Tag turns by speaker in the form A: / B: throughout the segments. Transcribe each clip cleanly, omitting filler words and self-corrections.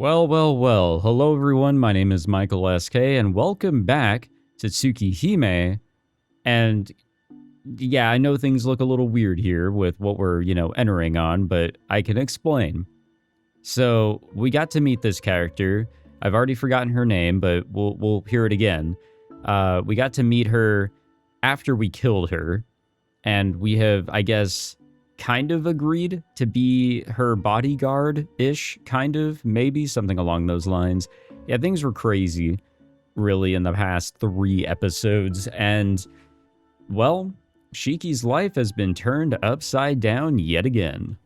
A: Well. Hello, everyone. My name is Michael SK, and welcome back to TSUKIHIME. And yeah, I know things look a little weird here with what we're, entering on, but I can explain. So, we got to meet this character. I've already forgotten her name, but we'll hear it again. We got to meet her after we killed her, and we have, I guess, kind of agreed to be her bodyguard-ish, kind of, maybe, something along those lines. Yeah, things were crazy, really, in the past 3 episodes, and, well, Shiki's life has been turned upside down yet again.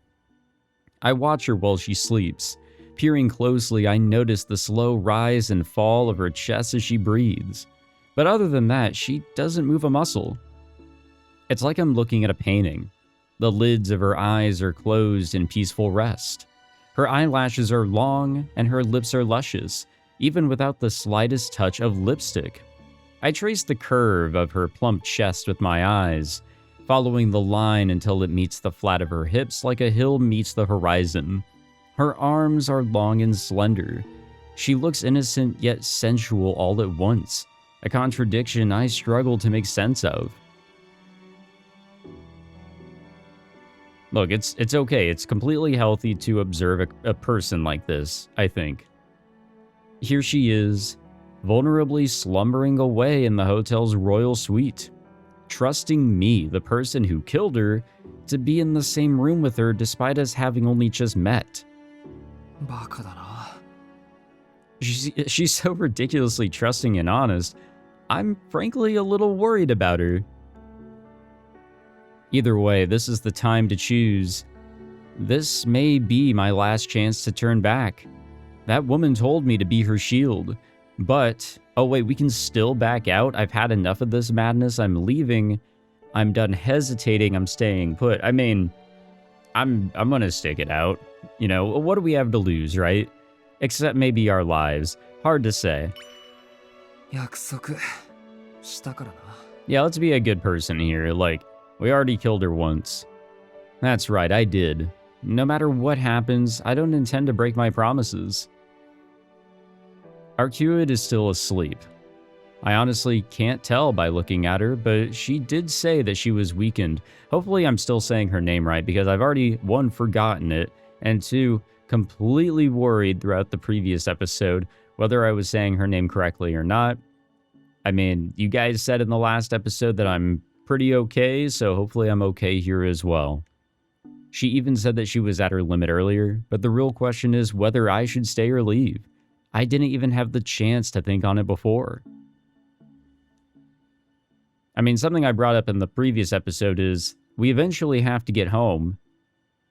A: I watch her while she sleeps. Peering closely, I notice the slow rise and fall of her chest as she breathes. But other than that, she doesn't move a muscle. It's like I'm looking at a painting. The lids of her eyes are closed in peaceful rest. Her eyelashes are long and her lips are luscious, even without the slightest touch of lipstick. I trace the curve of her plump chest with my eyes, following the line until it meets the flat of her hips like a hill meets the horizon. Her arms are long and slender. She looks innocent yet sensual all at once, a contradiction I struggle to make sense of. Look, it's okay. It's completely healthy to observe a person like this, I think. Here she is, vulnerably slumbering away in the hotel's royal suite, trusting me, the person who killed her, to be in the same room with her despite us having only just met. She's so ridiculously trusting and honest, I'm frankly a little worried about her. Either way, this is the time to choose. This may be my last chance to turn back. That woman told me to be her shield. But, oh wait, we can still back out? I've had enough of this madness. I'm leaving. I'm done hesitating. I'm staying put. I mean, I'm gonna stick it out. You know, what do we have to lose, right? Except maybe our lives. Hard to say. Yeah, let's be a good person here. Like, we already killed her once. That's right, I did. No matter what happens, I don't intend to break my promises. Akiha is still asleep. I honestly can't tell by looking at her, but she did say that she was weakened. Hopefully I'm still saying her name right, because I've already, 1, forgotten it, and 2, completely worried throughout the previous episode whether I was saying her name correctly or not. I mean, you guys said in the last episode that I'm pretty okay, so hopefully I'm okay here as well. She even said that she was at her limit earlier, but the real question is whether I should stay or leave. I didn't even have the chance to think on it before. I mean, something I brought up in the previous episode is we eventually have to get home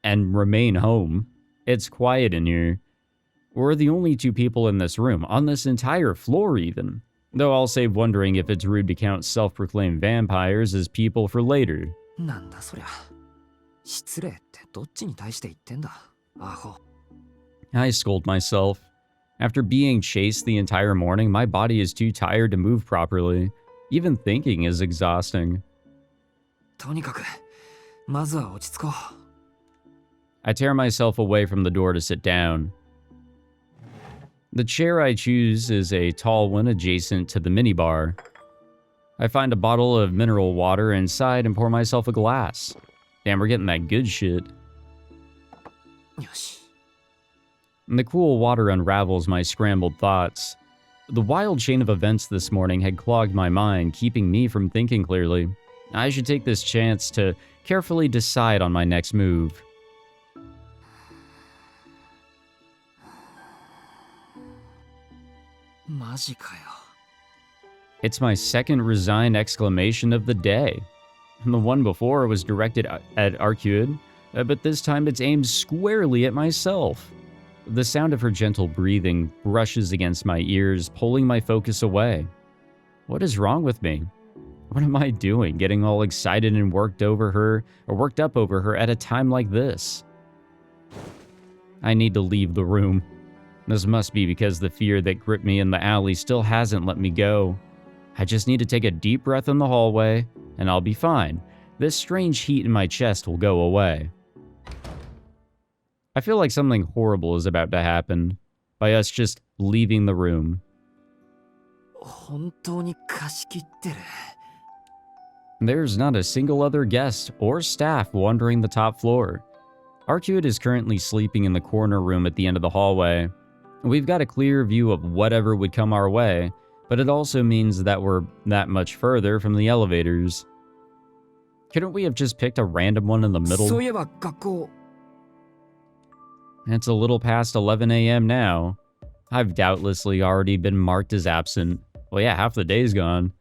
A: and remain home. It's quiet in here. We're the only 2 people in this room, on this entire floor even. Though I'll save wondering if it's rude to count self-proclaimed vampires as people for later. I scold myself. After being chased the entire morning, my body is too tired to move properly. Even thinking is exhausting. I tear myself away from the door to sit down. The chair I choose is a tall one adjacent to the minibar. I find a bottle of mineral water inside and pour myself a glass. Damn, we're getting that good shit. And the cool water unravels my scrambled thoughts. The wild chain of events this morning had clogged my mind, keeping me from thinking clearly. I should take this chance to carefully decide on my next move. It's my second resigned exclamation of the day. The one before was directed at Akiha, but this time it's aimed squarely at myself. The sound of her gentle breathing brushes against my ears, pulling my focus away. What is wrong with me? What am I doing, getting all excited and worked up over her at a time like this? I need to leave the room. This must be because the fear that gripped me in the alley still hasn't let me go. I just need to take a deep breath in the hallway, and I'll be fine. This strange heat in my chest will go away. I feel like something horrible is about to happen, by us just leaving the room.
B: 本当に貸し切ってる。
A: There's not a single other guest or staff wandering the top floor. Arcuit is currently sleeping in the corner room at the end of the hallway. We've got a clear view of whatever would come our way, but it also means that we're that much further from the elevators. Couldn't we have just picked a random one in the middle?
B: そういえば学校。
A: It's a little past 11 a.m. now. I've doubtlessly already been marked as absent. Well, yeah, half the day's gone.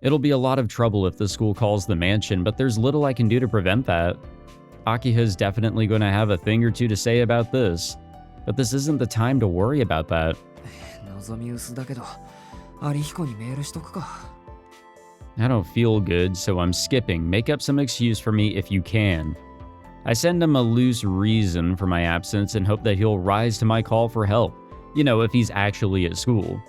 A: It'll be a lot of trouble if the school calls the mansion, but there's little I can do to prevent that. Akiha's definitely going to have a thing or two to say about this, but this isn't the time to worry about that.
B: 望み薄だけど、有彦にメールしとくか。
A: I don't feel good, so I'm skipping. Make up some excuse for me if you can. I send him a loose reason for my absence and hope that he'll rise to my call for help. You know, if he's actually at school.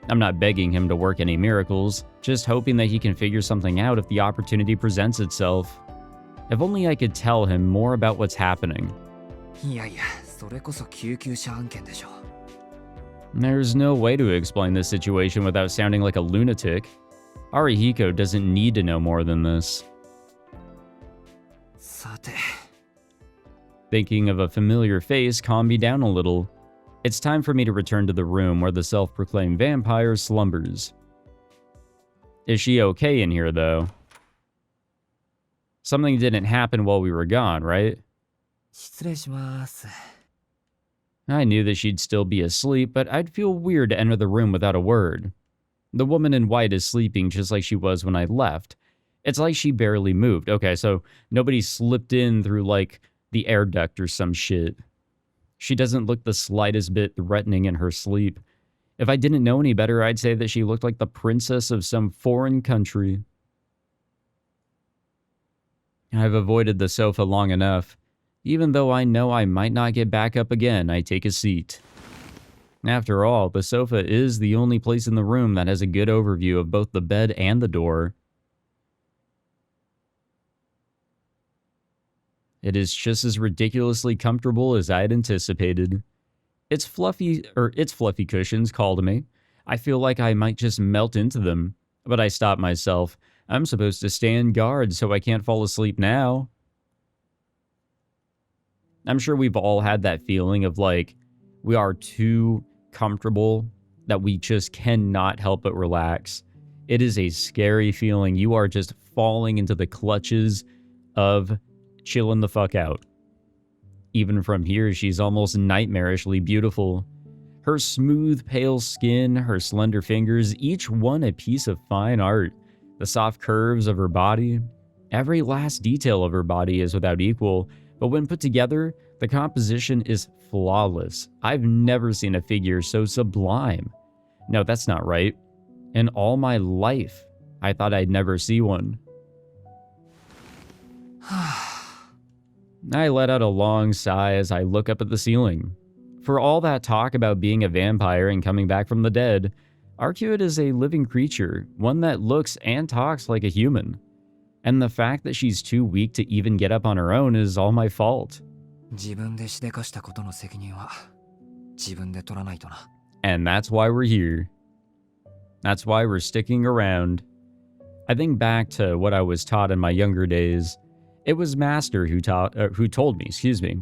A: I'm not begging him to work any miracles, just hoping that he can figure something out if the opportunity presents itself. If only I could tell him more about what's happening.
B: いやいや、それこそ救急車案件でしょ。
A: There's no way to explain this situation without sounding like a lunatic. Arihiko doesn't need to know more than this.
B: さて。
A: Thinking of a familiar face calmed me down a little. It's time for me to return to the room where the self-proclaimed vampire slumbers. Is she okay in here, though? Something didn't happen while we were gone, right?
B: 失礼します。
A: I knew that she'd still be asleep, but I'd feel weird to enter the room without a word. The woman in white is sleeping just like she was when I left. It's like she barely moved. Okay, so nobody slipped in through, like, the air duct or some shit. She doesn't look the slightest bit threatening in her sleep. If I didn't know any better, I'd say that she looked like the princess of some foreign country. I've avoided the sofa long enough. Even though I know I might not get back up again, I take a seat. After all, the sofa is the only place in the room that has a good overview of both the bed and the door. It is just as ridiculously comfortable as I had anticipated. Its fluffy cushions call to me. I feel like I might just melt into them, but I stop myself. I'm supposed to stand guard, so I can't fall asleep now. I'm sure we've all had that feeling of like, we are too comfortable that we just cannot help but relax. It is a scary feeling. You are just falling into the clutches of chilling the fuck out. Even from here, she's almost nightmarishly beautiful. Her smooth, pale skin, her slender fingers, each one a piece of fine art. The soft curves of her body. Every last detail of her body is without equal, but when put together, the composition is flawless. I've never seen a figure so sublime. No, that's not right. In all my life, I thought I'd never see one. I let out a long sigh as I look up at the ceiling. For all that talk about being a vampire and coming back from the dead, Arcuit is a living creature, one that looks and talks like a human. And the fact that she's too weak to even get up on her own is all my fault.
B: 自分でしでかしたことの責任は自分で取らないとな。
A: And that's why we're here. That's why we're sticking around. I think back to what I was taught in my younger days. It was Master who told me,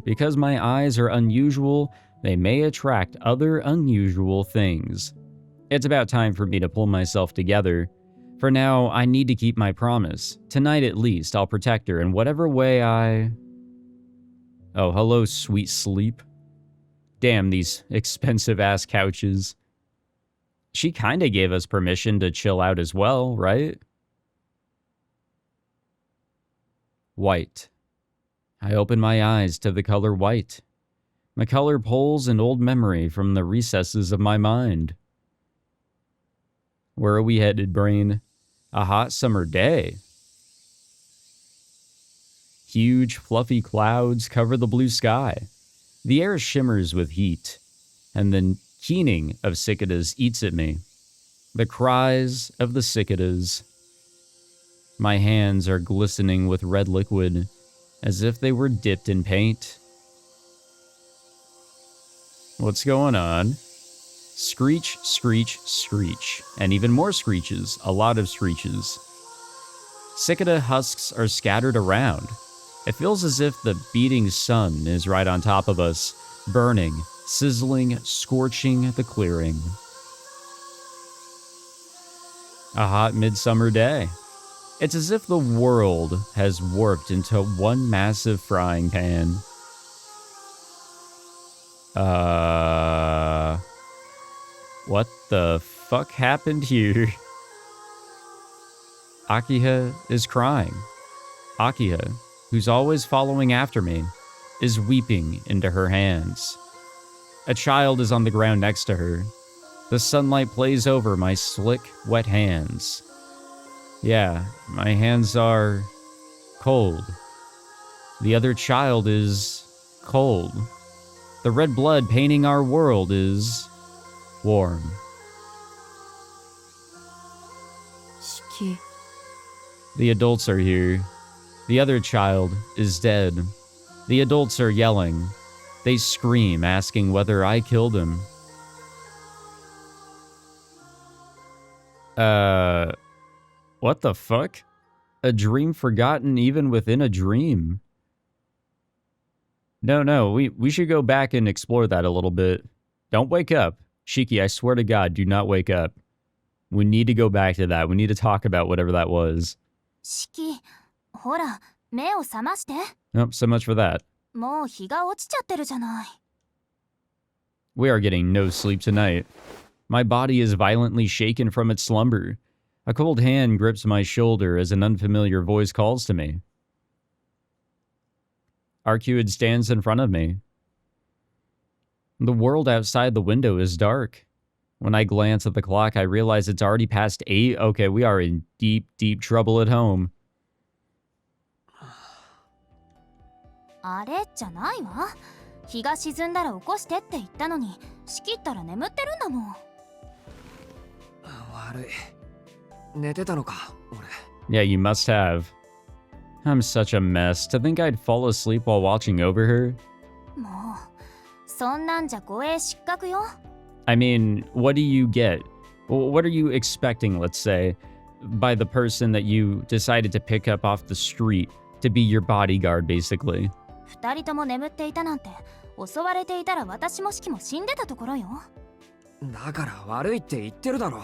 A: because my eyes are unusual, they may attract other unusual things. It's about time for me to pull myself together. For now, I need to keep my promise. Tonight at least, I'll protect her in whatever way I... Oh, hello, sweet sleep. Damn these expensive-ass couches. She kinda gave us permission to chill out as well, right? White. I open my eyes to the color white. The color pulls an old memory from the recesses of my mind. Where are we headed, brain? A hot summer day. Huge, fluffy clouds cover the blue sky. The air shimmers with heat, and the keening of cicadas eats at me. The cries of the cicadas. My hands are glistening with red liquid, as if they were dipped in paint. What's going on? Screech, screech, screech. And even more screeches. A lot of screeches. Cicada husks are scattered around. It feels as if the beating sun is right on top of us, burning, sizzling, scorching the clearing. A hot midsummer day. It's as if the world has warped into one massive frying pan. What the fuck happened here? Akiha is crying. Akiha, who's always following after me, is weeping into her hands. A child is on the ground next to her. The sunlight plays over my slick, wet hands. Yeah, my hands are cold. The other child is cold. The red blood painting our world is warm.
C: Shiki.
A: The adults are here. The other child is dead. The adults are yelling. They scream, asking whether I killed him. What the fuck? A dream forgotten even within a dream. No, we should go back and explore that a little bit. Don't wake up. Shiki, I swear to God, do not wake up. We need to go back to that. We need to talk about whatever that was.
C: Shiki, ほら、目を覚まして。
A: Nope, so much for that.
C: もう日が落ちちゃってるじゃない。
A: We are getting no sleep tonight. My body is violently shaken from its slumber. A cold hand grips my shoulder as an unfamiliar voice calls to me. Arcuid stands in front of me. The world outside the window is dark. When I glance at the clock, I realize it's already past 8. Okay, we are in deep, deep trouble at home.
C: あれじゃないわ。日が沈んだら起こしてって言ったのに、仕切ったら眠ってるんだもん。
B: 悪い。寝てたのか、俺。
A: Yeah, you must have. I'm such a mess. To think I'd fall asleep while watching over her?
C: もう、そんなんじゃ護衛失格よ。
A: I mean, what do you get? What are you expecting, let's say, by the person that you decided to pick up off the street to be your bodyguard, basically?
C: 二人とも眠っていたなんて、襲われていたら私もシキも死んでたところよ。
B: だから悪いって言ってるだろ。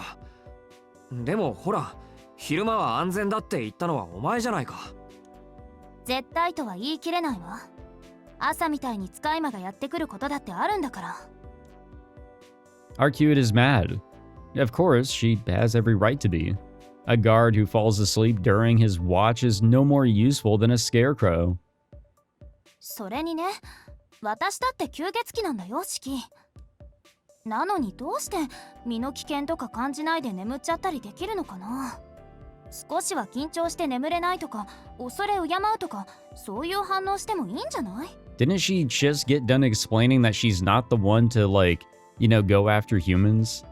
B: でもほら、昼間は安全だって言ったのはお前じゃないか。
C: 絶対とは言い切れないわ。朝みたいに使い魔がやってくることだってあるんだから。
A: Arcuid is mad. Of course, she has every right to be. A guard who falls asleep during his watch is no more useful than a scarecrow.
C: それにね、私だって吸血鬼なんだよ、シキ。なのにどうして身の危険とか感じないで眠っちゃったりできるのかな。少しは緊張して眠れないとか、恐れ敬うとか、そういう反応してもいいんじゃない？
A: Didn't she just get done explaining that she's not the one to, like, you know, go after humans?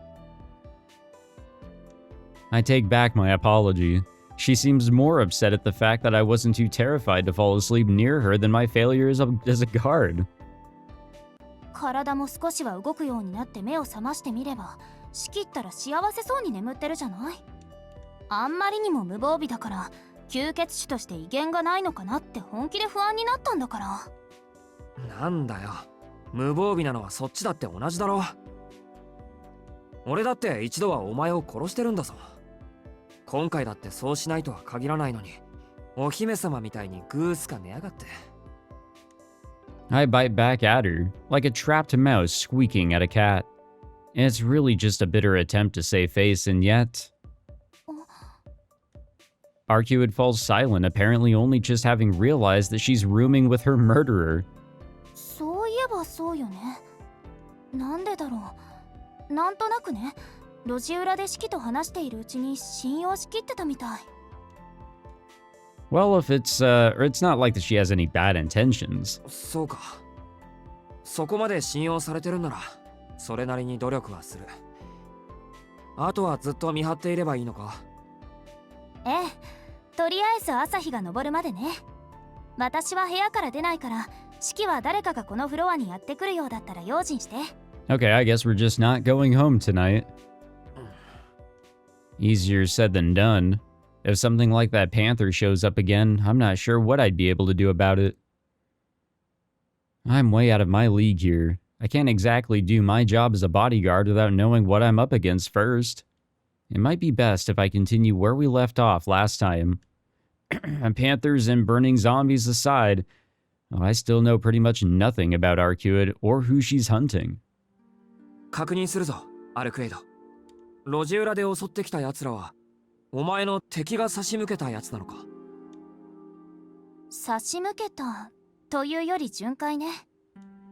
A: I take back my apology. She seems more upset at the fact that I wasn't too terrified to fall asleep near her than my failure as a guard.
C: 体も少しは動くようになって目を覚ましてみれば、仕切ったら幸せそうに眠ってるじゃない。あんまりにも無防備だから、吸血種として威厳がないのかなって本気で不安になったんだから。
B: なんだよ。無防備なのはそっちだって同じだろ。俺だって一度はお前を殺してるんだぞ。今回だってそうしないとは限らないのに、お姫様みたいにグースか寝やがって。
A: I bite back at her, like a trapped mouse squeaking at a cat. And it's really just a bitter attempt to save face, and yet... Arcuid falls silent, apparently only just having realized that she's rooming with her murderer.
C: そういえばそうよね。なんでだろう。なんとなくね、路地裏でシキと話しているうちに信用しきってたみたい。
A: Well, if it's not like that she has any bad intentions.
B: そうか。そこまで信用されてるんなら、それなりに努力はする。あとはずっと見張っていればいいのか？
C: ええ、とりあえず朝日が昇るまでね。私は部屋から出ないから、シキは誰かがこのフロアにやってくるようだったら用心して。
A: Okay, I guess we're just not going home tonight. Easier said than done. If something like that panther shows up again, I'm not sure what I'd be able to do about it. I'm way out of my league here. I can't exactly do my job as a bodyguard without knowing what I'm up against first. It might be best if I continue where we left off last time. Panthers and burning zombies aside, I still know pretty much nothing about Arcuid or who she's hunting.
B: 確認するぞ、アルクエイド。路地裏で襲ってきた奴らは、お前の敵が差し向けた奴なのか？
C: 差し向けたというより巡回ね。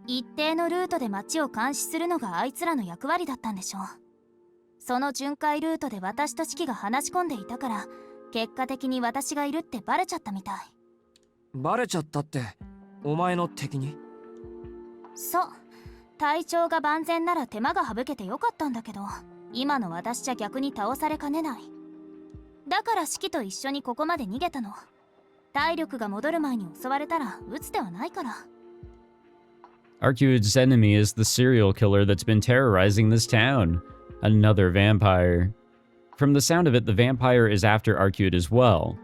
C: 一定のルートで街を監視するのがあいつらの役割だったんでしょう。その巡回ルートで私とシキが話し込んでいたから、結果的に私がいるってバレちゃったみたい。
B: バレちゃったって、お前の敵に？
C: そう。体調が万全なら手間が省けてよかったんだけど、今の私じゃ逆に倒されかねない。だからシキと一緒にここまで逃げたの。体力が戻る前に襲われたら撃つ手はないから。
A: Arcuid's enemy is the serial killer that's been terrorizing this town. Another vampire. From the sound of it, the vampire is after Arcuid as well,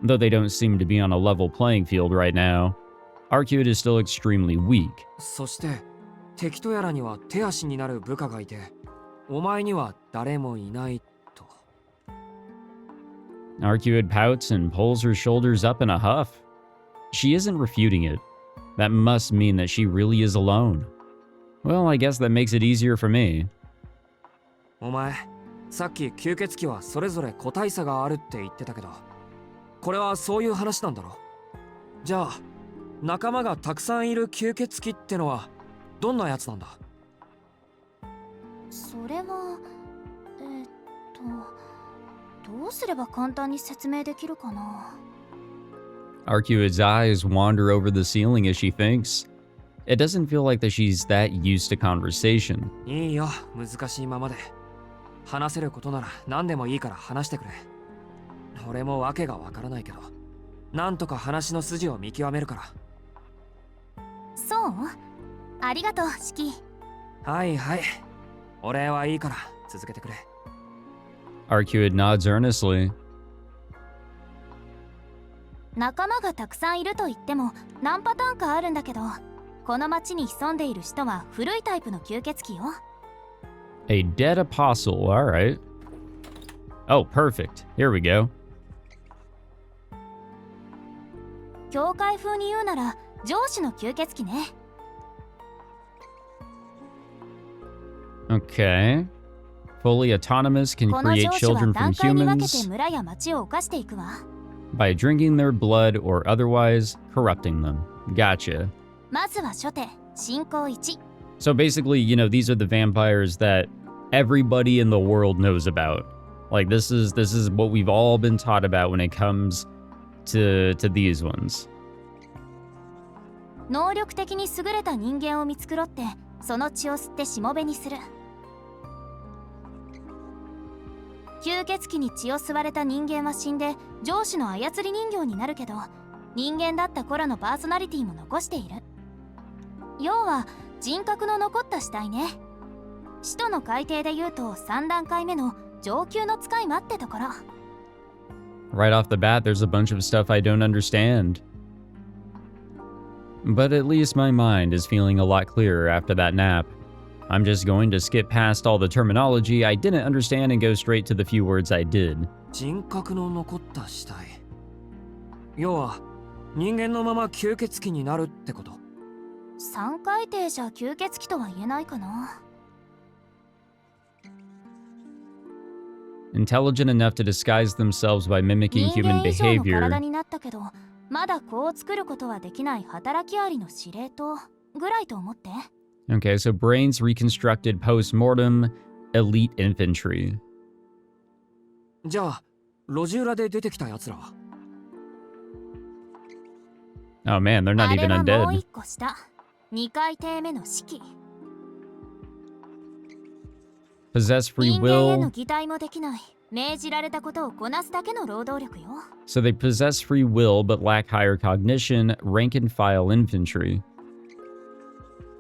A: though they don't seem to be on a level playing field right now. Arcuid is still extremely weak.
B: そして、敵とやらには手足になる部下がいて、お前には誰もいないと。
A: Arcuid pouts and pulls her shoulders up in a huff. She isn't refuting it. That must mean that she really is alone. Well, I guess that makes it easier for me.
B: お前、さっき吸血鬼はそれぞれ個体差があるって言ってたけど、これはそういう話なんだろ？じゃあ、仲間がたくさんいる吸血鬼ってのはどんなやつなんだ？
C: それは、どうすれば簡単に説明できるかな。
A: Arcuid's eyes wander over the ceiling as she thinks. It doesn't feel like that she's that used to conversation.
B: いいよ、難しいままで。話せることなら何でもいいから話してくれ。俺も訳がわからないけど、なんとか話の筋を見極めるから。
C: そう？ありがとう、シキ。
B: はいはい。俺はいいから続けてくれ。
A: Arcuid nods earnestly.
C: 仲間がたくさんいると言っても何パターンかあるんだけど、この町に潜んでいる人は古いタイプの吸血鬼よ。
A: A dead apostle, alright. Oh, perfect. Here we go.
C: 教会風に言うなら上司の吸血鬼ね。
A: Okay. Fully autonomous, can
C: この
A: create
C: 上司は
A: children from
C: 段階に分けて
A: humans
C: 村や町を侵していくわ。
A: by drinking their blood or otherwise corrupting them. Gotcha.
C: まずは初手、進行1。
A: So basically, you know, these are the vampires that everybody in the world knows about. Like this is what we've all been taught about when it comes to these ones.
C: 能力的に優れた人間を見繕って、その血を吸ってしもべにする。吸血鬼に血を吸われた人間は死んで上司の操り人形になるけど、人間だった頃のパーソナリティも残している。要は人格の残った死体ね。使徒の改定で言うと3段階目の上級の使い魔ってところ。
A: Right off the bat, there's a bunch of stuff I don't understand. But at least my mind is feeling a lot clearer after that nap. I'm just going to skip past all the terminology I didn't understand and go straight to the few words I did.
B: 人格の残った死体。要は人間のまま吸血鬼になるってこと。
C: 3回転じゃ吸血鬼とは言えないかな。
A: Intelligent enough to disguise themselves by mimicking
C: 人
A: human
C: 間以上の
A: behavior.
C: 体になったけど、まだ子を作ることはできない働きありの司令塔ぐらいと思って。
A: Okay, so brains reconstructed post-mortem, elite infantry.
B: じゃあ路地裏で出てきた奴らは？
A: Oh man, they're not
C: あれ
A: even
C: はもう
A: undead.
C: 一個下、2回転目の式。
A: Possess free
C: 人間への
A: will.
C: 擬態もできない。命じられたことをこなすだけの労働力よ。
A: So they possess free will but lack higher cognition, rank and file infantry.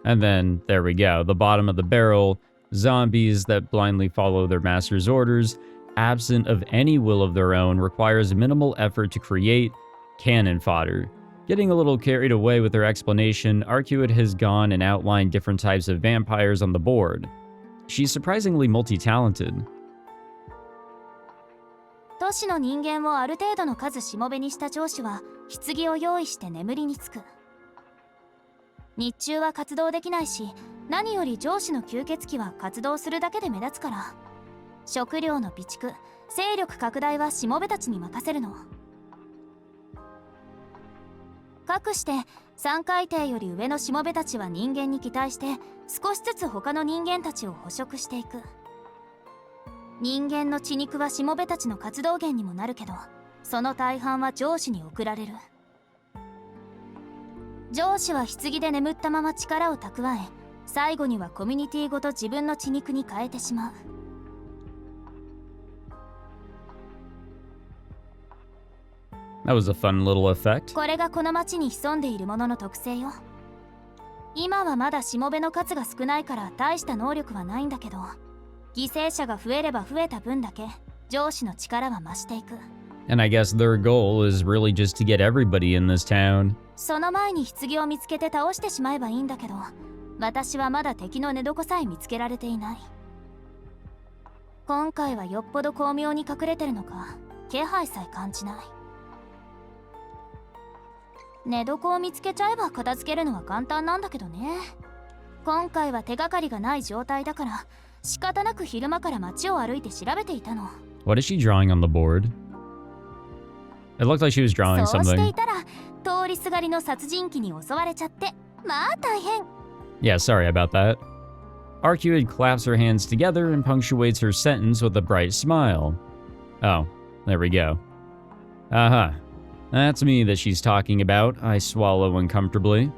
A: And then, there we go, the bottom of the barrel, zombies that blindly follow their master's orders, absent of any will of their own, requires minimal effort to create cannon fodder. Getting a little carried away with her explanation, Arcuate has gone and outlined different types of vampires on the board. She's surprisingly multi-talented.
C: 都市の人間をある程度の数しもべにした上司は棺を用意して眠りにつく。日中は活動できないし、何より上司の吸血鬼は活動するだけで目立つから、食料の備蓄、勢力拡大はしもべたちに任せるの。かくして3階艇より上のしもべたちは人間に期待して少しずつ他の人間たちを捕食していく。人間の血肉はしもべたちの活動源にもなるけど、その大半は上司に送られる。上司は棺で眠ったまま力を蓄え、最後にはコミュニティごと自分の血肉に変えてしまう。
A: That was a fun little effect.
C: これがこの町に潜んでいるものの特性よ。今はまだしもべの数が少ないから大した能力はないんだけど、犠牲者が増えれば増えた分だけ上司の力は増していく。
A: And I guess their goal is really just to get everybody in this town.
C: その前に棺を見つけて倒してしまえばいいんだけど、私はまだ敵の寝床さえ見つけられていない。今回はよっぽど巧妙に隠れてるのか、気配さえ感じない。寝床を見つけちゃえば片付けるのは簡単なんだけどね。今回は手がかりがない状態だから、仕方なく昼間から街を歩いて調べていたの。
A: What is she drawing on the board? It looked like she was drawing
C: そうして
A: something.
C: いたら、通りすがりの殺人鬼に襲われちゃって、まあ大変。
A: Yeah, sorry about that. Arcuate claps her hands together and punctuates her sentence with a bright smile. Oh, there we go. Uh-huh. That's me that she's talking about. I swallow uncomfortably.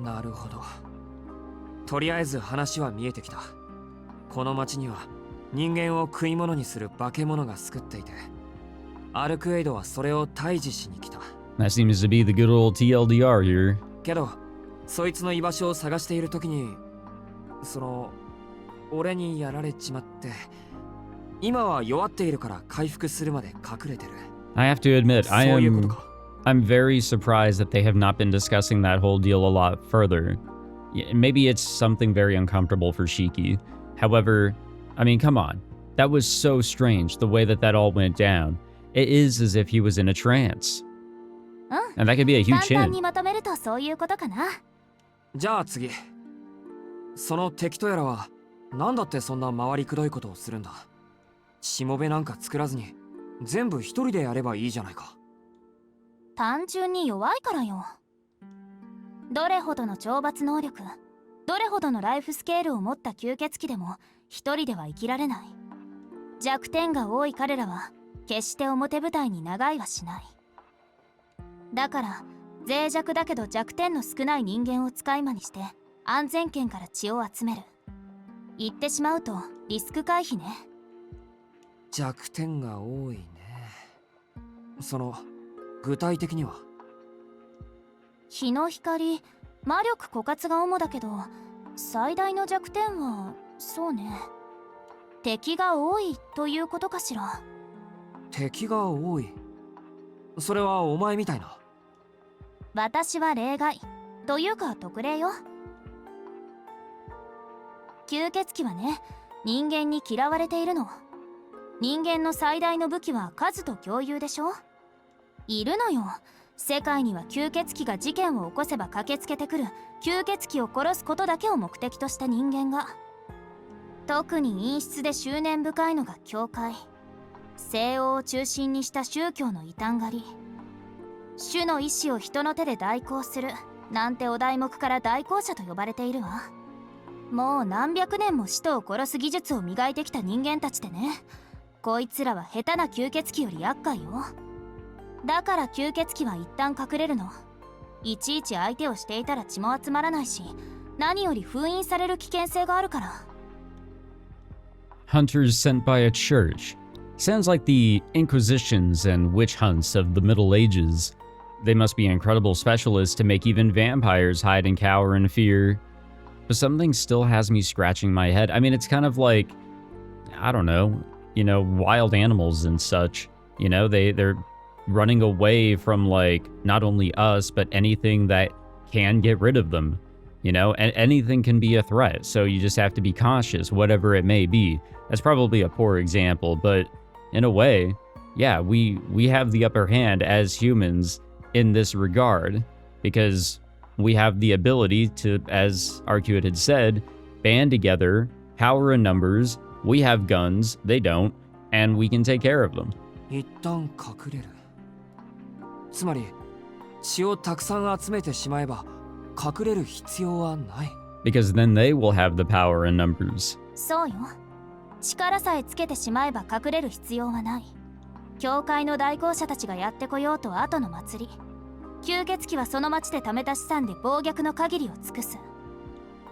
B: なるほど。とりあえず話は見えてきた。この町には人間を食い物にする化け物が救っていて、アルクエイドはそれを退治しに来た。
A: That seems to be the good old TLDR here.
B: けど、そいつの居場所を探している時に、俺にやられちまって、今は弱っているから回復するまで隠れてる。
A: I have to admit,
B: そういうことか。
A: I'm very surprised that they have not been discussing that whole deal a lot further. Maybe it's something very uncomfortable for Shiki. However, I mean, come on. That was so strange, the way that all went down. It is as if he was in a trance. And that could be a huge
C: 簡単
A: hint.
C: にまとめるとそういうことかな。
B: じゃあ次。その敵とやらは、なんだってそんな回りくどいことをするんだ。しもべなんか作らずに、全部一人でやればいいじゃないか。
C: 単純に弱いからよ。どれほどの懲罰能力、どれほどのライフスケールを持った吸血鬼でも一人では生きられない。弱点が多い彼らは決して表舞台に長居はしない。だから脆弱だけど弱点の少ない人間を使い魔にして安全圏から血を集める。言ってしまうとリスク回避ね。
B: 弱点が多いね。具体的には？
C: 日の光、魔力枯渇が主だけど、最大の弱点はそうね、敵が多いということかしら。
B: 敵が多い。それはお前みたいな。
C: 私は例外というか特例よ。吸血鬼はね、人間に嫌われているの。人間の最大の武器は数と共有でしょ。いるのよ、世界には吸血鬼が事件を起こせば駆けつけてくる吸血鬼を殺すことだけを目的とした人間が。特に陰湿で執念深いのが教会。西欧を中心にした宗教の異端狩り。主の意志を人の手で代行するなんてお題目から代行者と呼ばれているわ。もう何百年も使徒を殺す技術を磨いてきた人間たちでね、こいつらは下手な吸血鬼より厄介よ。だから吸血鬼は一旦隠れるの。いちいち相手をしていたら血も集まらないし、何より封印される危険性があるから。
A: Hunters sent by a church. Sounds like the Inquisitions and witch hunts of the Middle Ages. They must be incredible specialists to make even vampires hide and cower in fear. but something still has me scratching my head. I mean, it's kind of like, I don't know, wild animals and such. They're running away from, like, not only us, but anything that can get rid of them. And anything can be a threat, so you just have to be cautious, whatever it may be. That's probably a poor example, but in a way, yeah, we have the upper hand as humans in this regard, because we have the ability to, as Arcuate had said, band together, power in numbers, we have guns, they don't, and we can take care of them.
B: 一旦隠れる。つまり血をたくさん集めてしまえば隠れる必要はない。
A: Because then they will have the power in numbers.
C: そうよ。力さえつけてしまえば隠れる必要はない。教会の代行者たちがやってこようと後の祭り。吸血鬼はその町で貯めた資産で暴虐の限りを尽くす。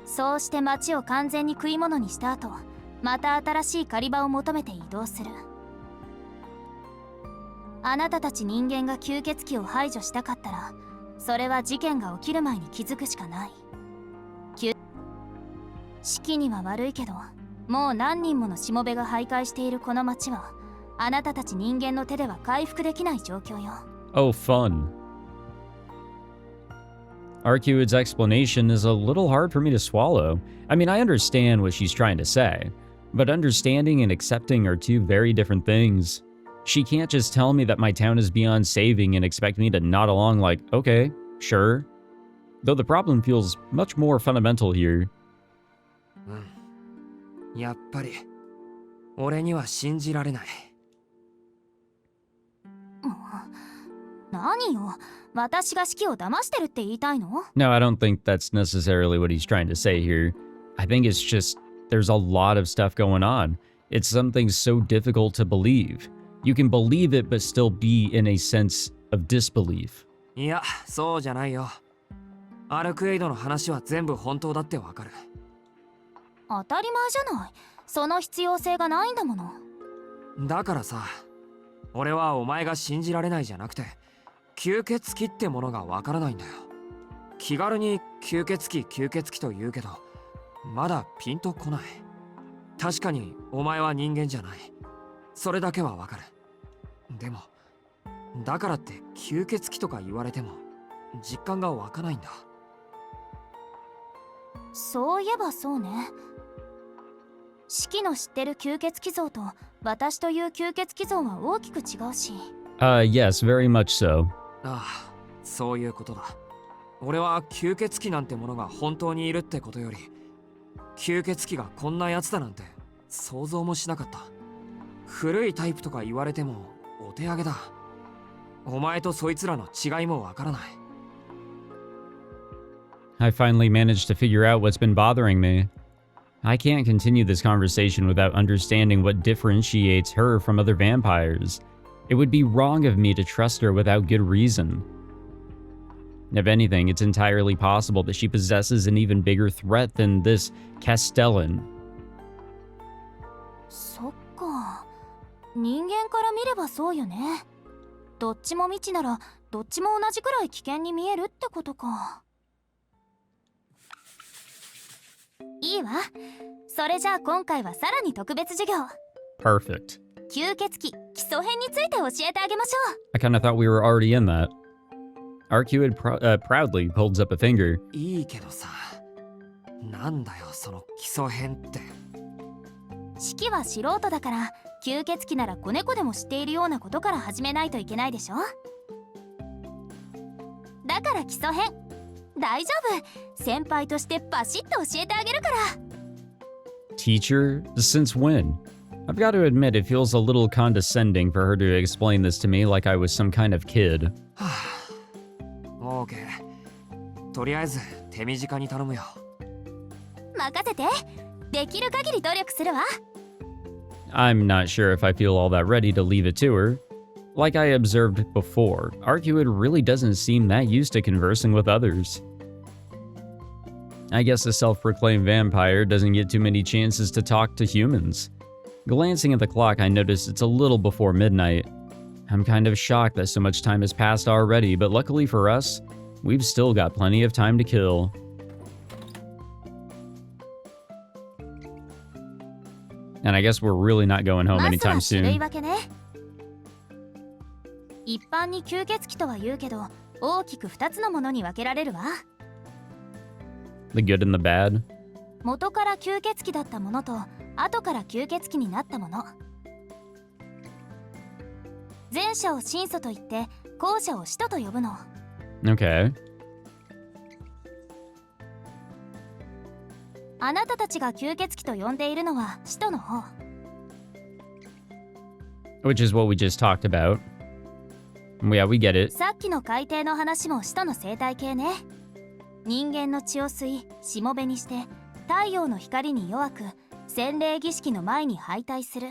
C: そうして町を完全に食い物にした後、また新しい狩り場を求めて移動する。あなたたち人間が吸血鬼を排除したかったら、それは事件が起きる前に気づくしかない。式には悪いけど、もう何人ものしもべが徘徊しているこの町は、あなたたち人間の手では回復できない状況よ。
A: Oh, fun. Arcuate's explanation is a little hard for me to swallow. I mean, I understand what she's trying to say, but understanding and accepting are two very different things. She can't just tell me that my town is beyond saving and expect me to nod along like, okay, sure. Though the problem feels much more fundamental here.
B: やっぱり俺には信じられない。
C: 何よ、私が式を騙してるって言いたいの？
A: No, I don't think that's necessarily what he's trying to say here. I think it's just there's a lot of stuff going on. It's something so difficult to believe. You can believe it but still be in a sense of disbelief.
B: いや、そうじゃないよ。アルクエイドの話は全部本当だってわかる。
C: 当たり前じゃない。その必要性がないんだもの。
B: だからさ、俺はお前が信じられないじゃなくて、吸血鬼ってものがわからないんだよ。気軽に吸血鬼と言うけど、まだピンとこない。確かにお前は人間じゃない。それだけはわかる。でも、だからって吸血鬼とか言われても実感が湧かないんだ。
C: そういえばそうね。式の知ってる吸血鬼像と私という吸血鬼像は大きく違うし。
A: Yes, very much so.
B: ああ、そういうことだ。俺は吸血鬼なんてものが本当にいるってことより、吸血鬼がこんなやつだなんて想像もしなかった。古いタイプとか言われてもお手上げだ。お前とそいつらの違いもわからない。
A: I finally managed to figure out what's been bothering me. I can't continue this conversation without understanding what differentiates her from other vampires. It would be wrong of me to trust her without good reason. If anything, it's entirely possible that she possesses an even bigger threat than this Castellan.
C: そっか。人間から見ればそうよね。どっちも未知ならどっちも同じくらい危険に見えるってことか。いいわ。それじゃあ今回はさらに特別授業。
A: Perfect.
C: 吸血鬼基礎編について教えてあげましょう。
A: I kind of thought we were already in that. Arcuate proudly holds up a finger.
B: いいけどさ、なんだよその基礎編って。
C: 式は素人だから吸血鬼なら子猫でも知っているようなことから始めないといけないでしょ。だから基礎編。大丈夫。先輩としてバシッと教えてあげるから。
A: Teacher? Since when? I've got to admit it feels a little condescending for her to explain this to me like I was some kind of kid.
B: はあ、オーケー。とりあえず手短に頼むよ。
C: 任せて。できる限り努力するわ。
A: I'm not sure if I feel all that ready to leave it to her. Like I observed before, Arcuate really doesn't seem that used to conversing with others. I guess a self-proclaimed vampire doesn't get too many chances to talk to humans. Glancing at the clock, I notice it's a little before midnight. I'm kind of shocked that so much time has passed already, but luckily for us, we've still got plenty of time to kill. And I guess we're really not going home
C: まず
A: anytime
C: は種類
A: soon.
C: 分けね。一般に吸血鬼とは言うけど、大きく2つのものに分けられるわ。
A: The good and the bad.
C: 元から吸血鬼だったものと、後から吸血鬼になったもの。前者を神祖と言って、後者を使徒と呼ぶの。
A: Okay.
C: あなたたちが吸血鬼と呼んでいるのは使徒の方。
A: Which is what we just talked about. Yeah, we get it.
C: さっきの海底の話も使徒の生態系ね。人間の血を吸い、しもべにして、太陽の光に弱く、洗礼儀式の前に敗退する。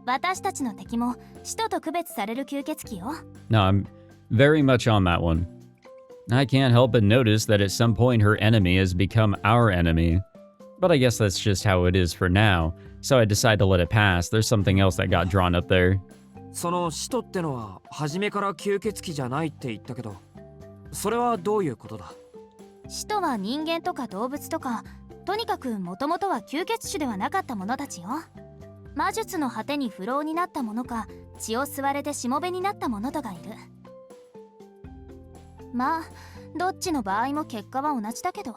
C: 私たちの敵も使徒と区別される吸血鬼よ。
A: No, I'm very much on that one. I can't help but notice that at some point her enemy has become our enemy. But I guess that's just how it is for now. So I decide to let it pass. There's something else that got drawn up there.
B: その使徒ってのは初めから吸血鬼じゃないって言ったけど、それはどういうことだ？
C: 使徒は人間とか動物とか、とにかくもともとは吸血種ではなかった者たちよ。魔術の果てに不老になった者か、血を吸われてしもべになった者とがいる。まあ、どっちの場合も結果は同じだけど。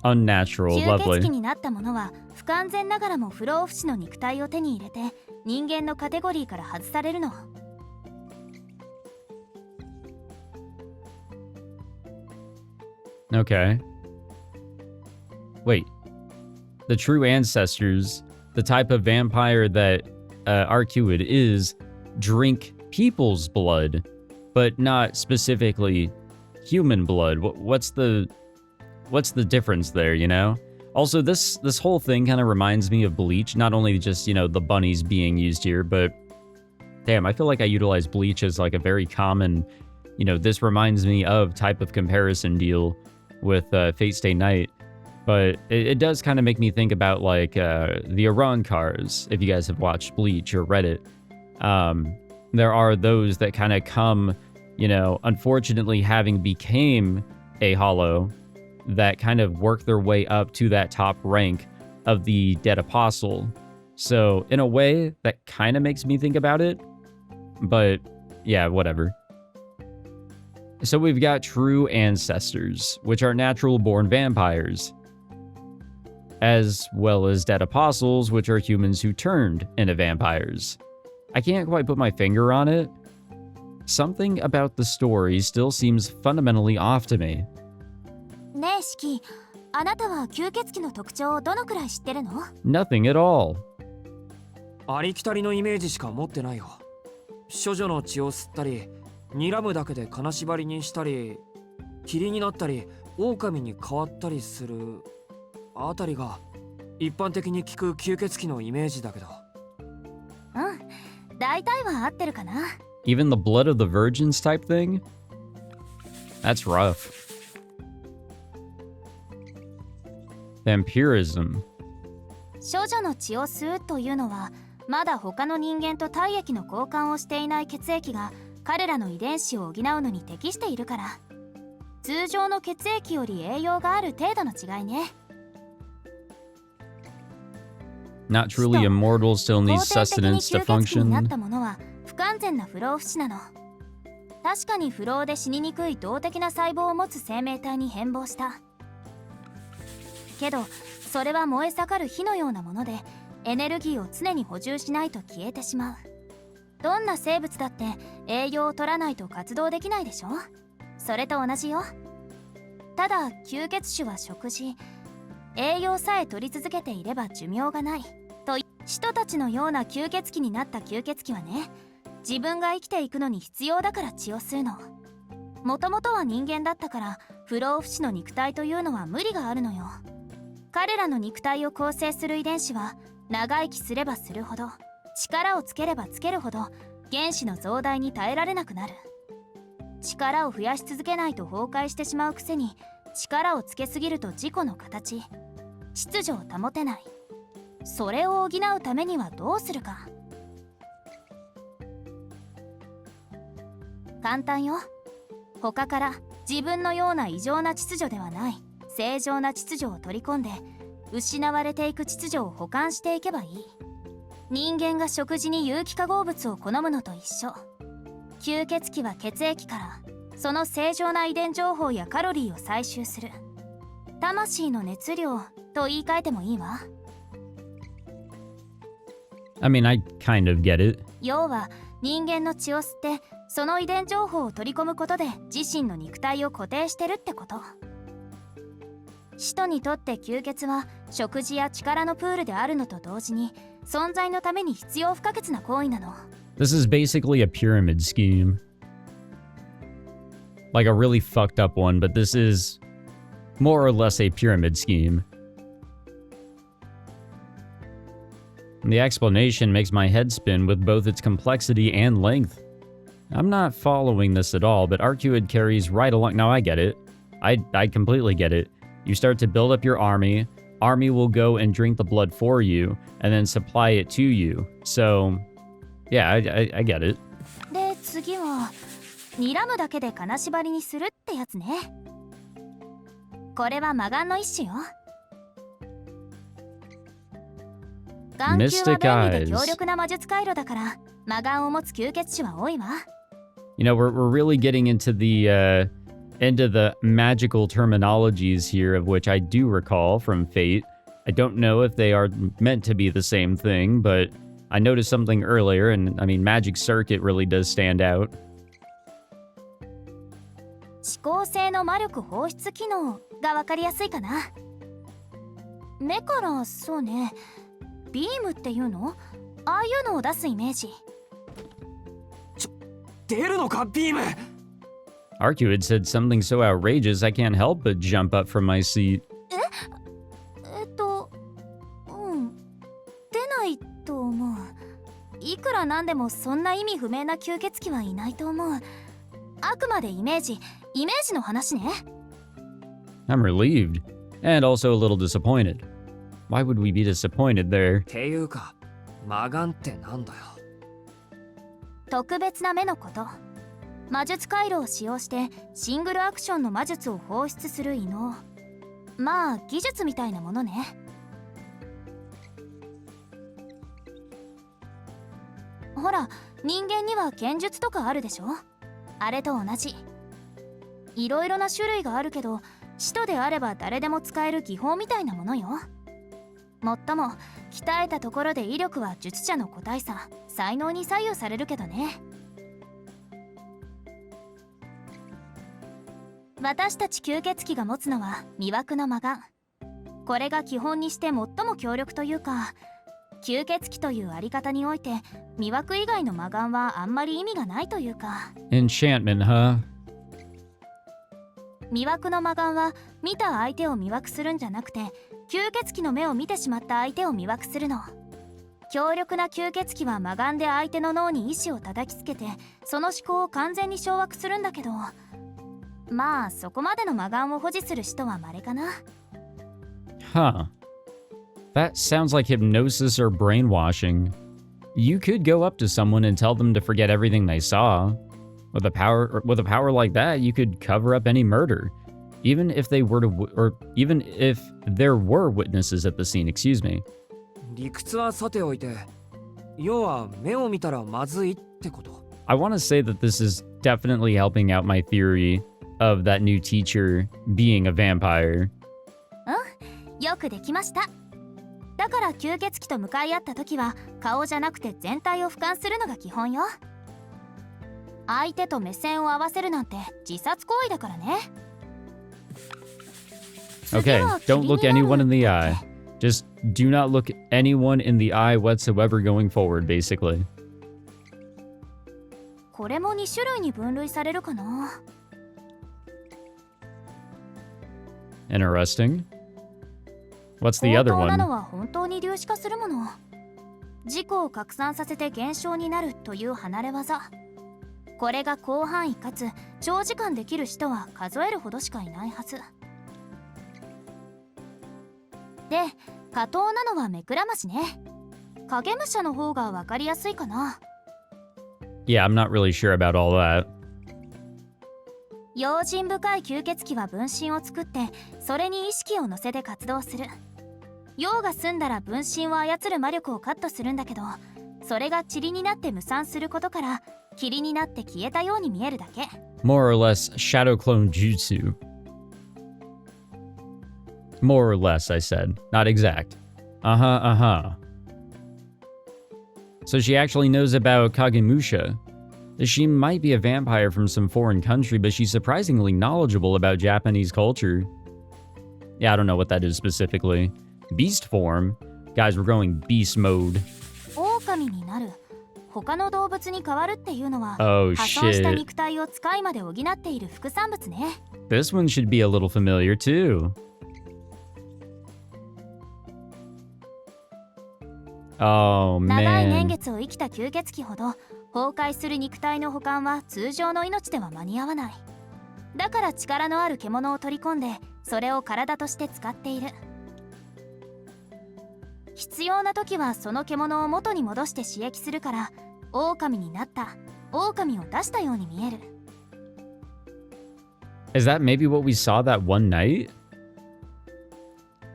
A: Unnatural,
C: 吸血鬼
A: lovely.
C: になった者は不完全ながらも不老不死の肉体を手に入れて、人間のカテゴリーから外されるの。
A: Okay. Wait. The true ancestors, the type of vampire that Arcuid is, drink people's blood, but not specifically human blood. What's the difference there, you know? Also, this whole thing kind of reminds me of Bleach, not only just, you know, the bunnies being used here, but damn, I feel like I utilize Bleach as like a very common, you know, this reminds me of type of comparison deal with Fate Stay Night. But it does kind of make me think about like the Arankars, if you guys have watched Bleach or read it. There are those that kind of come, you know, unfortunately having became a hollow, that kind of work their way up to that top rank of the Dead Apostle. So in a way, that kind of makes me think about it. But yeah, whatever. So we've got true ancestors, which are natural-born vampires, as well as dead apostles, which are humans who turned into vampires. I can't quite put my finger on it. Something about the story still seems fundamentally off to me.
C: ねえシキ、あなたは吸血鬼の特徴をどのくらい知ってるの？
A: Nothing at all.
B: ありきたりのイメージしか持ってないよ。処女の血を吸ったり、睨むだけで金縛りにしたり、霧になったり、狼に変わったりするあたりが一般的に聞く吸血鬼のイメージだけど。
C: うん、大体は合ってるかな。
A: Even the blood of the virgins type thing? That's rough. Vampirism.
C: 処女の血を吸うというのは、まだ他の人間と体液の交換をしていない血液が彼らの遺伝子を補うのに適しているから。通常の血液より栄養がある程度の違いね。
A: Not truly immortal, still needs
C: 肯定的に
A: sustenance to
C: 吸血鬼になっ
A: function.
C: たものは不完全な不老不死なの。確かに不老で死ににくい動的な細胞を持つ生命体に変貌した。けどそれは燃え盛る火のようなもので、エネルギーを常に補充しないと消えてしまう。どんな生物だって栄養を取らないと活動できないでしょ。それと同じよ。ただ吸血種は食事、栄養さえ取り続けていれば寿命がないと。人たちのような吸血鬼になった吸血鬼はね、自分が生きていくのに必要だから血を吸うの。もともとは人間だったから不老不死の肉体というのは無理があるのよ。彼らの肉体を構成する遺伝子は長生きすればするほど、力をつければつけるほど原子の増大に耐えられなくなる。力を増やし続けないと崩壊してしまうくせに、力をつけすぎると自己の形、秩序を保てない。それを補うためにはどうするか。簡単よ。他から自分のような異常な秩序ではない正常な秩序を取り込んで、失われていく秩序を補完していけばいい。人間が食事に有機化合物を好むのと一緒。吸血鬼は血液からその正常な遺伝情報やカロリーを採集する。魂の熱量と言い換えてもいいわ。
A: I mean, I kind of get it.
C: 要は人間の血を吸ってその遺伝情報を取り込むことで自身の肉体を固定してるってこと。使徒にとって吸血は食事や力のプールであるのと同時に存在のために必要不可欠な行為なの。
A: This is basically a pyramid scheme. Like a really fucked up one, but this is more or less a pyramid scheme. The explanation makes my head spin with both its complexity and length. I'm not following this at all, but Arcuid carries right along. Now I get it. I completely get it. You start to build up your army. Army will go and drink the blood for you, and then supply it to you. So, yeah, I get it.
C: で、次は睨むだけで金縛りにするってやつね。これは魔眼の一種よ。眼球は便利で強力な魔術回路だから魔眼を持つ吸血種は多いわ。
A: You know, we're really getting into the magical terminologies here, of which I do recall from Fate. I don't know if they are meant to be the same thing, but I noticed something earlier, and I mean, Magic Circuit really does stand out.
C: 指向性の魔力放出機能が分かりやすいかな。目からそうね、ビームっていうの？ああいうのを出すイメージ。
B: 出るのかビーム。
A: Arcuid said something so outrageous I can't help but jump up from my seat.
C: 出ないと思う。いくらなんでもそんな意味不明な吸血鬼はいないと思う。あくまでイメージの話ね。
A: I'm relieved, and also a little disappointed. Why would we be disappointed there?
B: っていうか魔眼ってなんだよ。
C: 特別な目のこと。魔術回路を使用してシングルアクションの魔術を放出する異能。まあ技術みたいなものね。ほら、人間には剣術とかあるでしょ。あれと同じ。いろいろな種類があるけど使徒であれば誰でも使える技法みたいなものよ。もっとも鍛えたところで威力は術者の個体差、才能に左右されるけどね。私たち吸血鬼が持つのは魅惑の魔眼。これが基本にして最も強力というか、吸血鬼というあり方において魅惑以外の魔眼はあんまり意味がないというか。
A: Enchantment, huh?
C: 魅惑の魔眼は見た相手を魅惑するんじゃなくて、吸血鬼の目を見てしまった相手を魅惑するの。強力な吸血鬼は魔眼で相手の脳に意志を叩きつけてその思考を完全に掌握するんだけど、まあそこまでの魔眼を保持する人は稀かな。
A: Huh. That sounds like hypnosis or brainwashing. You could go up to someone and tell them to forget everything they saw. With a power like that, you could cover up any murder, even if they were even if there were witnesses at the scene. Excuse me.
B: 理屈はさておいて、要は目を見たらまずいってこと。
A: I want to say that this is definitely helping out my theory of that new teacher being a vampire.
C: よくできました。だから吸血鬼と向かい合った時は顔じゃなくて全体を俯瞰するのが基本よ。相手と目線を合わせるなんて自殺行為だからね。
A: Okay, don't look anyone in the eye. Just do not look anyone in the eye whatsoever going forward, basically.
C: これも2種類に分類されるかな。
A: Interesting. What's the other
C: 本当な
A: one?
C: のは本当に粒子化するもの。自己を拡散させて現象になるという離れ技。これが広範囲かつ長時間できる人は数えるほどしかいないはず。で、下等なのは目くらましね。影武者の方が分かりやすいかな。
A: Yeah, I'm not really sure about all that.
C: 用心深い吸血鬼は分身を作ってそれに意識を乗せて活動する。用が済んだら分身を操る魔力をカットするんだけど、それが塵になって無産することから霧になって消えたように見えるだけ。
A: More or less shadow clone jutsu. More or less, I said. Not exact. Uh-huh. So she actually knows about Kagemusha. She might be a vampire from some foreign country, but she's surprisingly knowledgeable about Japanese culture. Yeah, I don't know what that is specifically. Beast form? Guys, we're going beast mode.
C: 狼になる、他の動物に変わるっていうのは、
A: Oh
C: 破損した
A: shit.
C: 肉体を使いまで補っている副産物ね。
A: This one should be a little familiar too. Oh
C: 長い年
A: man.
C: 月を生きた吸血鬼ほど崩壊する肉体の保管は通常の命では間に合わない。だから力のある獣を取り込んでそれを体として使っている。必要な時はその獣を元に戻して刺激するから、狼になった、狼を出したように見える。
A: Is that maybe what we saw that one night?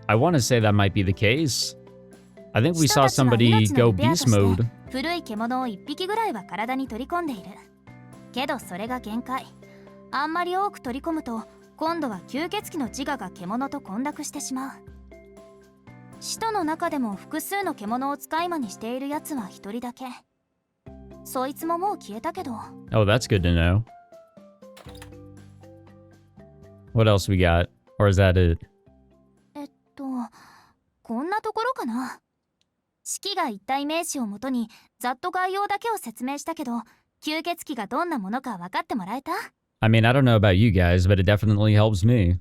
A: I want to say that might be the case. I think we
C: 人
A: saw
C: たちは
A: somebody
C: 命の
A: go
C: リペアと
A: beast
C: して
A: mode.
C: 古い獣を1匹ぐらいは体に取り込んでいる。けどそれが限界。あんまり多く取り込むと今度は吸血鬼の自我が獣と混濁してしまう。使徒の中でも複数の獣を使い魔にしているやつは一人だけ。そいつももう消えたけど。
A: Oh, that's good to know. What else we got? Or is that it?
C: こんなところかな。式が一体名詞をもとにざっと概要だけを説明したけど、吸血鬼がどんなものか分かってもらえた？
A: I mean, I don't know about you guys, but it definitely helps me.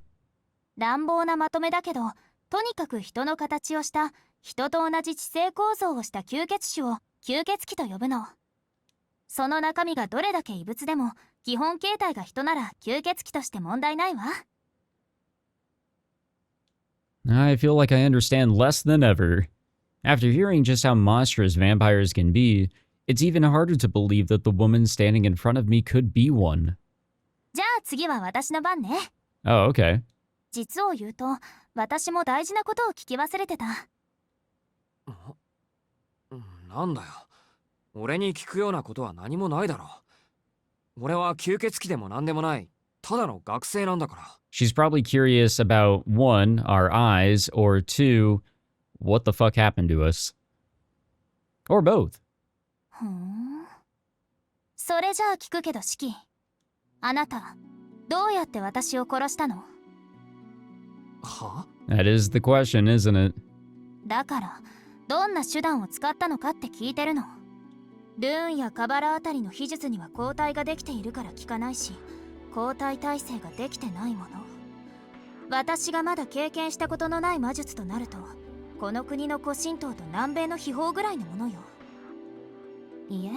C: 乱暴なまとめだけど、とにかく人の形をした人と同じ地勢構造をした吸血種を吸血鬼と呼ぶの。その中身がどれだけ異物でも基本形態が人なら吸血鬼として問題ないわ。
A: I feel like I understand less than ever. After hearing just how monstrous vampires can be, it's even harder to believe that the woman standing in front of me could be one.
C: じゃあ次は私の番ね。
A: Oh, okay.
C: 実を言うと、私も大事なことを聞き忘れてた。
B: なんだよ。俺に聞くようなことは何もないだろう。俺は吸血鬼でも何でもない。ただの学生なんだから。
A: She's probably curious about, one, our eyes, or two, what the fuck happened to us. Or both.
C: ふん。それじゃあ聞くけど、シキ。あなた、どうやって私を殺したの？
B: は？
A: That is the question, isn't it?
C: だから、どんな手段を使ったのかって聞いてるの。ルーンやカバラあたりの秘術には交代ができているから聞かないし、交代体制ができてないもの。私がまだ経験したことのない魔術となると、この国の古神道と南米の秘宝ぐらいのものよ。いえ、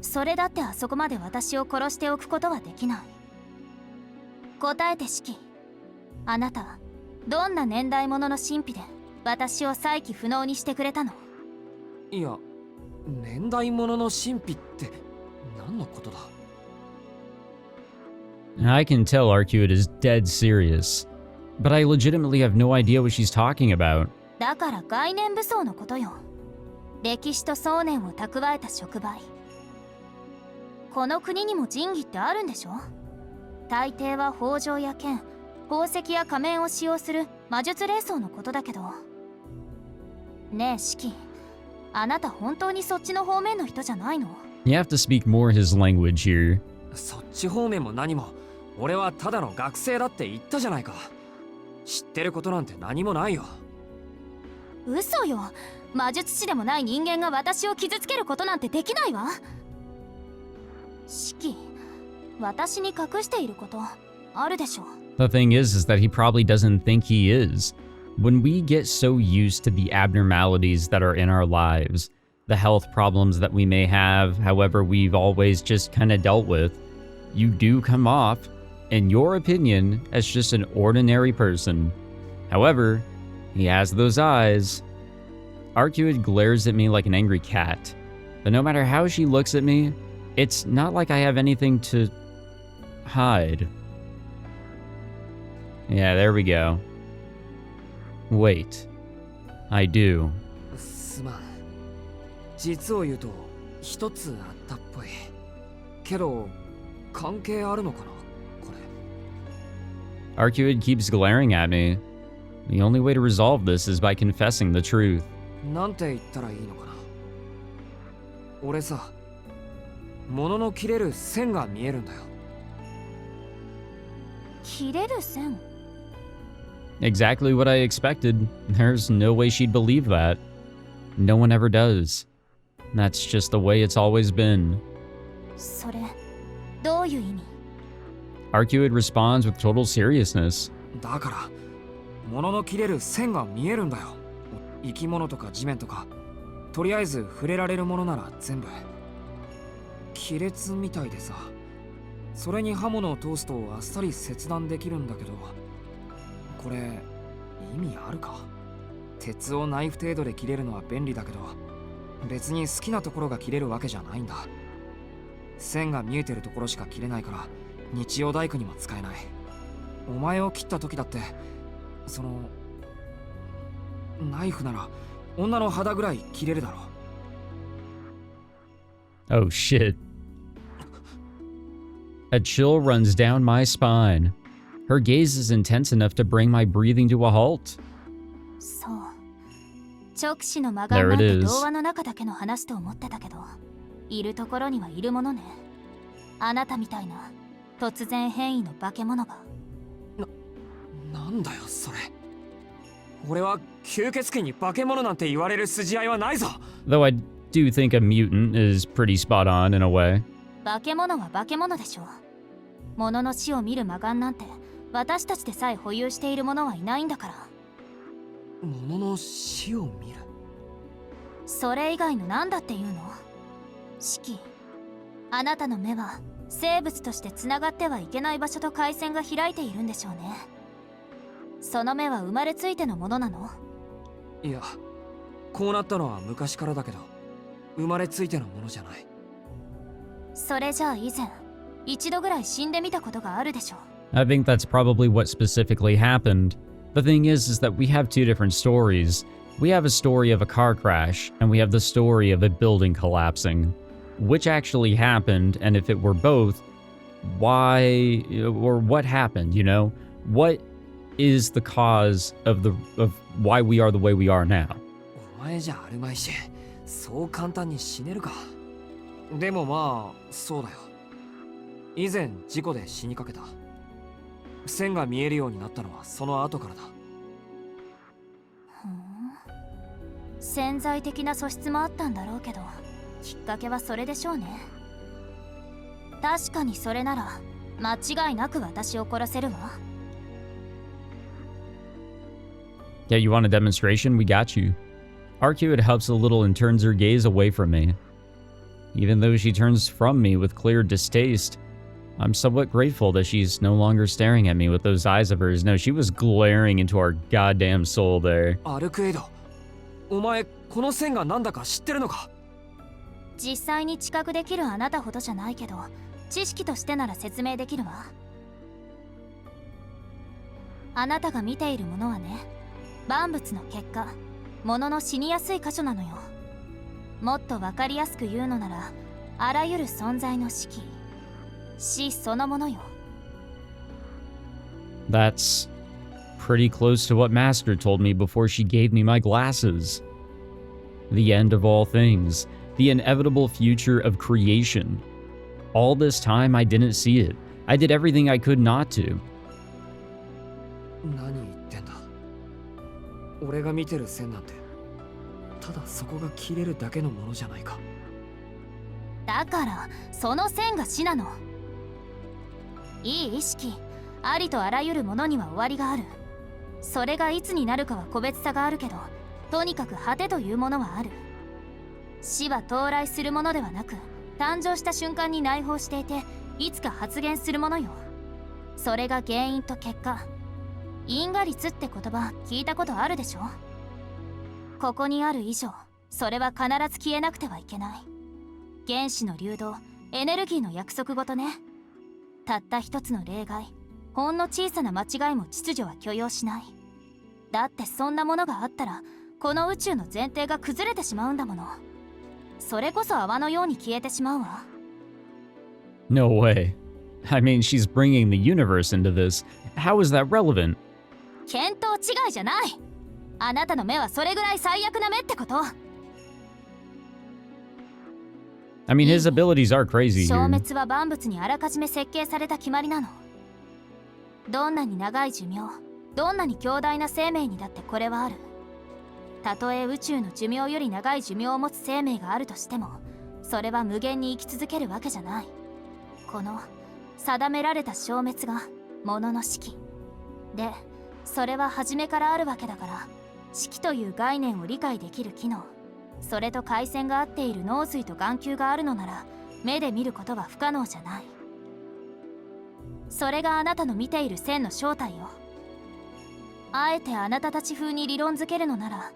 C: それだってあそこまで私を殺しておくことはできない。答えてシキ。あなた、どんな年代物の神秘で私を再起不能にしてくれたの？
B: いや、年代物の神秘って何のことだ？
A: I can tell Arcuate is dead serious, but I legitimately have no idea what she's talking about.
C: だから概念武装のことよ。歴史と想念を蓄えた触媒。この国にも神器ってあるんでしょ？大抵は宝条や剣、宝石や仮面を使用する魔術霊装のことだけど。ねえシキ、あなた本当にそっちの方面の人じゃないの？
A: You have to speak more his language here.
B: そっち方面も何も、俺はただの学生だって言ったじゃないか。知ってることなんて何もないよ。
C: 嘘よ。魔術師でもない人間が私を傷つけることなんてできないわ。シキ、私に隠していることあるでしょ？
A: The thing is that he probably doesn't think he is. When we get so used to the abnormalities that are in our lives, the health problems that we may have, however we've always just kind of dealt with, you do come off, in your opinion, as just an ordinary person. However, he has those eyes. Arcuate glares at me like an angry cat, but no matter how she looks at me, it's not like I have anything to hide. Yeah, there we go. Wait. I do.
B: すまん。実を言うと一つあったっぽい。けど関係あるのかなこれ。
A: Arcuid keeps glaring at me. The only way to resolve this is by confessing the truth.
B: なんて言ったらいいのかな。俺さ、物の切れる線が見えるんだよ。
C: 切れる線？
A: Exactly what I expected. There's no way she'd believe that. No one ever does. That's just the way it's always been.
C: それどういう意味？
A: Arcuid responds with total seriousness.
B: だから物の切れる線が見えるんだよ。生き物とか地面とか、とりあえず触れられるものなら全部亀裂みたいでさ、それに刃物を通すとあっさり切断できるんだけど、これ意味あるか？鉄をナイフ程度で切れるのは便利だけど、別に好きなところが切れるわけじゃないんだ。線が見えてるところしか切れないから日曜大工にも使えない。お前を切った時だってそのナイフなら女の肌ぐらい切れるだろう。
A: Oh shit. A chill runs down my spine. Her gaze is intense enough to bring my breathing to a halt.
C: そう。直視の魔眼なん
A: There
C: て
A: it is.
C: 童話の中だけの話と思ってたけど、いるところにはいるものね。あなたみたいな突然変異の化け物が。
B: なんだよそれ。俺は吸血鬼に化け物なんて言われる筋合いはないぞ。
A: Though I do think a mutant is pretty spot on in a way.
C: 化け物は化け物でしょ。物の死を見る魔眼なんて私たちでさえ保有している者はいないんだから。
B: 物の死を見る。
C: それ以外の何だっていうの？シキ、あなたの目は生物としてつながってはいけない場所と回線が開いているんでしょうね。その目は生まれついてのものなの？
B: いや、こうなったのは昔からだけど、生まれついてのものじゃない。
C: それじゃあ以前一度ぐらい死んでみたことがあるでしょ。
A: I think that's probably what specifically happened. The thing is that we have two different stories. We have a story of a car crash, and we have the story of a building collapsing. Which actually happened, and if it were both, why or what happened, you know? What is the cause of why we are the way we are now?
B: お前じゃあるまいし、そう簡単に死ねるか。でもまあ、そうだよ。以前事故で死にかけた。線が見えるようになったのはその後からだ。
C: 潜在的な素質もあったんだろうけど、きっかけはそれでしょうね。確かにそれなら間違いなく私を殺せるわ。
A: Yeah, you want a demonstration? We got you. Arcuid helps a little and turns her gaze away from me. Even though she turns from me with clear distaste, I'm somewhat grateful that she's no longer staring at me with those eyes of hers. No, she was glaring into our goddamn soul there.
B: アルクエイド、お前この線がなんだか知ってるのか？
C: 実際に知覚できるあなたほどじゃないけど、知識としてなら説明できるわ。あなたが見ているものはね、万物の結果、物の死にやすい箇所なのよ。もっとわかりやすく言うのなら、あらゆる存在の死期、死そのものよ。
A: That's pretty close to what Master told me before she gave me my glasses. The end of all things. The inevitable future of creation. All this time I didn't see it. I did everything I could not to.
B: 何言ってんだ。俺が見てる線なんて、ただそこが切れるだけのものじゃないか。
C: だからその線が死なの。いい意識、ありとあらゆるものには終わりがある。それがいつになるかは個別差があるけど、とにかく果てというものはある。死は到来するものではなく、誕生した瞬間に内包していて、いつか発現するものよ。それが原因と結果。因果律って言葉聞いたことあるでしょ？ここにある以上、それは必ず消えなくてはいけない。原子の流動、エネルギーの約束ごとね。たった一つの例外、ほんの小さな間違いも秩序は許容しない。だってそんなものがあったらこの宇宙の前提が崩れてしまうんだもの。それこそ泡のように消えてしまうわ。
A: No way. I mean, she's bringing the universe into this. How is that relevant?
C: 見当違いじゃない。あなたの目はそれぐらい最悪な目ってこと。
A: I mean, his abilities are crazy
C: 消
A: here.
C: 滅は万物にあらかじめ設計された決まりなの。どんなに長い寿命、どんなに強大な生命にだってこれはある。たとえ宇宙の寿命より長い寿命を持つ生命があるとしても、それは無限に生き続けるわけじゃない。この定められた消滅がものの式で、それは初めからあるわけだから、式という概念を理解できる機能、それと回線が合っている脳髄と眼球があるのなら、目で見ることは不可能じゃない。それがあなたの見ている線の正体よ。あえてあなたたち風に理論づけるのなら、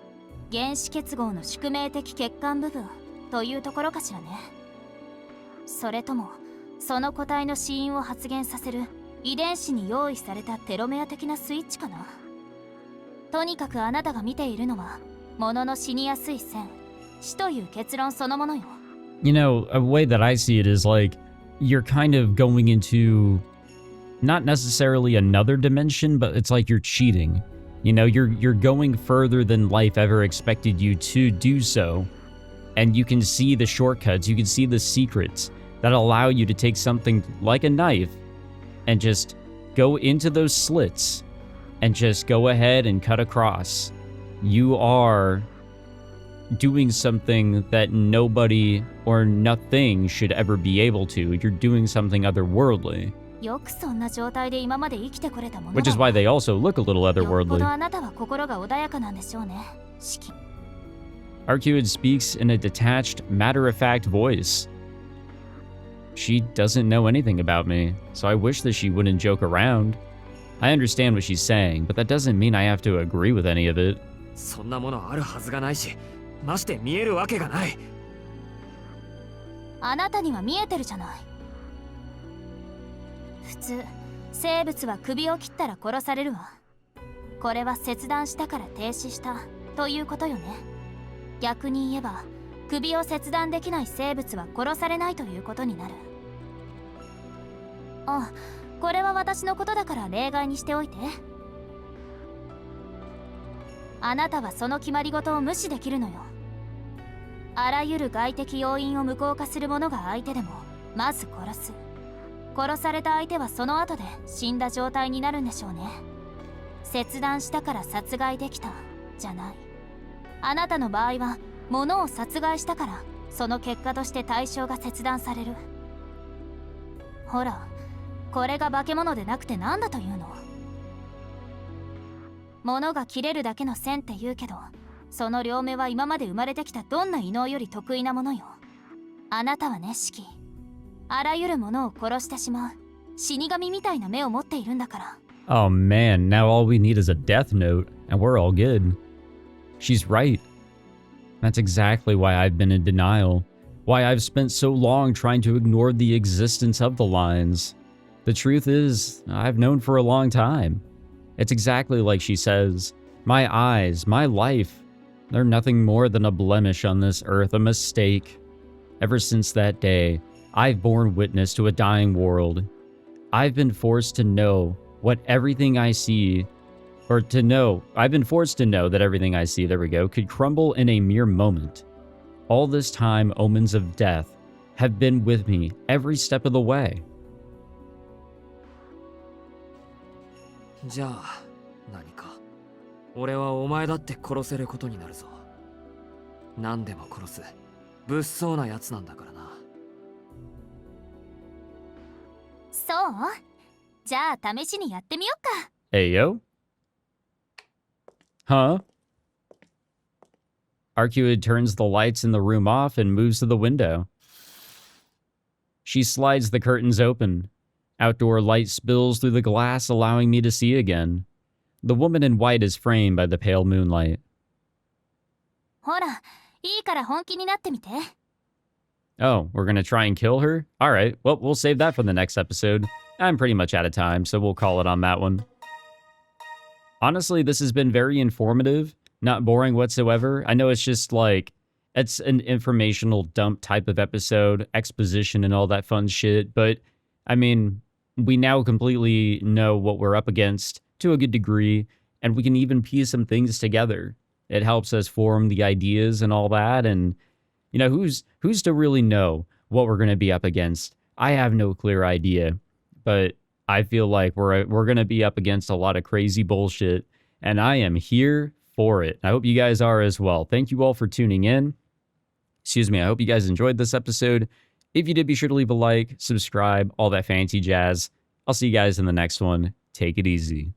C: 原子結合の宿命的欠陥部分というところかしらね。それともその個体の死因を発現させる遺伝子に用意されたテロメア的なスイッチかな。とにかくあなたが見ているのはものの死にやすい線、死という結論そのものよ。
A: You know, a way that I see it is like you're kind of going into not necessarily another dimension, but it's like you're cheating. You know, you're going further than life ever expected you to do so. And you can see the shortcuts, you can see the secrets that allow you to take something like a knife and just go into those slits and just go ahead and cut across. You are doing something that nobody or nothing should ever be able to. You're doing something otherworldly.
C: よくそんな状態で今まで生きてこれたもの
A: Which is why they also look a little
C: よっぽ
A: otherworldly.
C: どあなたは心が穏やかなんでしょうね。四季
A: Arcuid speaks in a detached, matter-of-fact voice. She doesn't know anything about me, so I wish that she wouldn't joke around. I understand what she's saying, but that doesn't mean I have to agree with any of it.
B: そんなものあるはずがないし、まして見えるわけがない。
C: あなたには見えてるじゃない。普通生物は首を切ったら殺されるわ。これは切断したから停止したということよね。逆に言えば首を切断できない生物は殺されないということになる。あ、これは私のことだから例外にしておいて。あなたはその決まり事を無視できるのよ。あらゆる外的要因を無効化する者が相手でもまず殺す。殺された相手はその後で死んだ状態になるんでしょうね。切断したから殺害できたじゃない。あなたの場合は物を殺害したからその結果として対象が切断される。ほら、これが化け物でなくて何だというの。物が切れるだけの線って言うけど、その両目は今まで生まれてきたどんな異能より得意なものよ。あなたはね、シキ、あらゆるものを殺してしまう死神みたいな目を持っているんだから。
A: Oh man, now all we need is a death note, and we're all good. She's right. That's exactly why I've been in denial. Why I've spent so long trying to ignore the existence of the lines. The truth is, I've known for a long time. It's exactly like she says. My eyes, my life, they're nothing more than a blemish on this earth, a mistake. Ever since that day, I've borne witness to a dying world. I've been forced to know what everything I see, I've been forced to know that everything I see, there we go, could crumble in a mere moment. All this time, omens of death have been with me every step of the way.
B: じゃあ何か俺はお前だって殺せることになるぞ。何でも殺す物騒なやつなんだからな。
C: そう？じゃあ試しにやってみよっか。
A: Ayo? Huh? Arcuid turns the lights in the room off and moves to the window. She slides the curtains open. Outdoor light spills through the glass, allowing me to see again. The woman in white is framed by the pale moonlight.
C: ほら、いいから本気になってみて。
A: Oh, we're gonna try and kill her? Alright, well, we'll save that for the next episode. I'm pretty much out of time, so we'll call it on that one. Honestly, this has been very informative. not boring whatsoever. I know it's just like, it's an informational dump type of episode, exposition and all that fun shit. But I mean, we now completely know what we're up against to a good degree, and we can even piece some things together. It helps us form the ideas and all that. And, you know, who's to really know what we're going to be up against? I have no clear idea, but I feel like we're going to be up against a lot of crazy bullshit, and I am here for it. I hope you guys are as well. Thank you all for tuning in. Excuse me. I hope you guys enjoyed this episode. If you did, be sure to leave a like, subscribe, all that fancy jazz. I'll see you guys in the next one. Take it easy.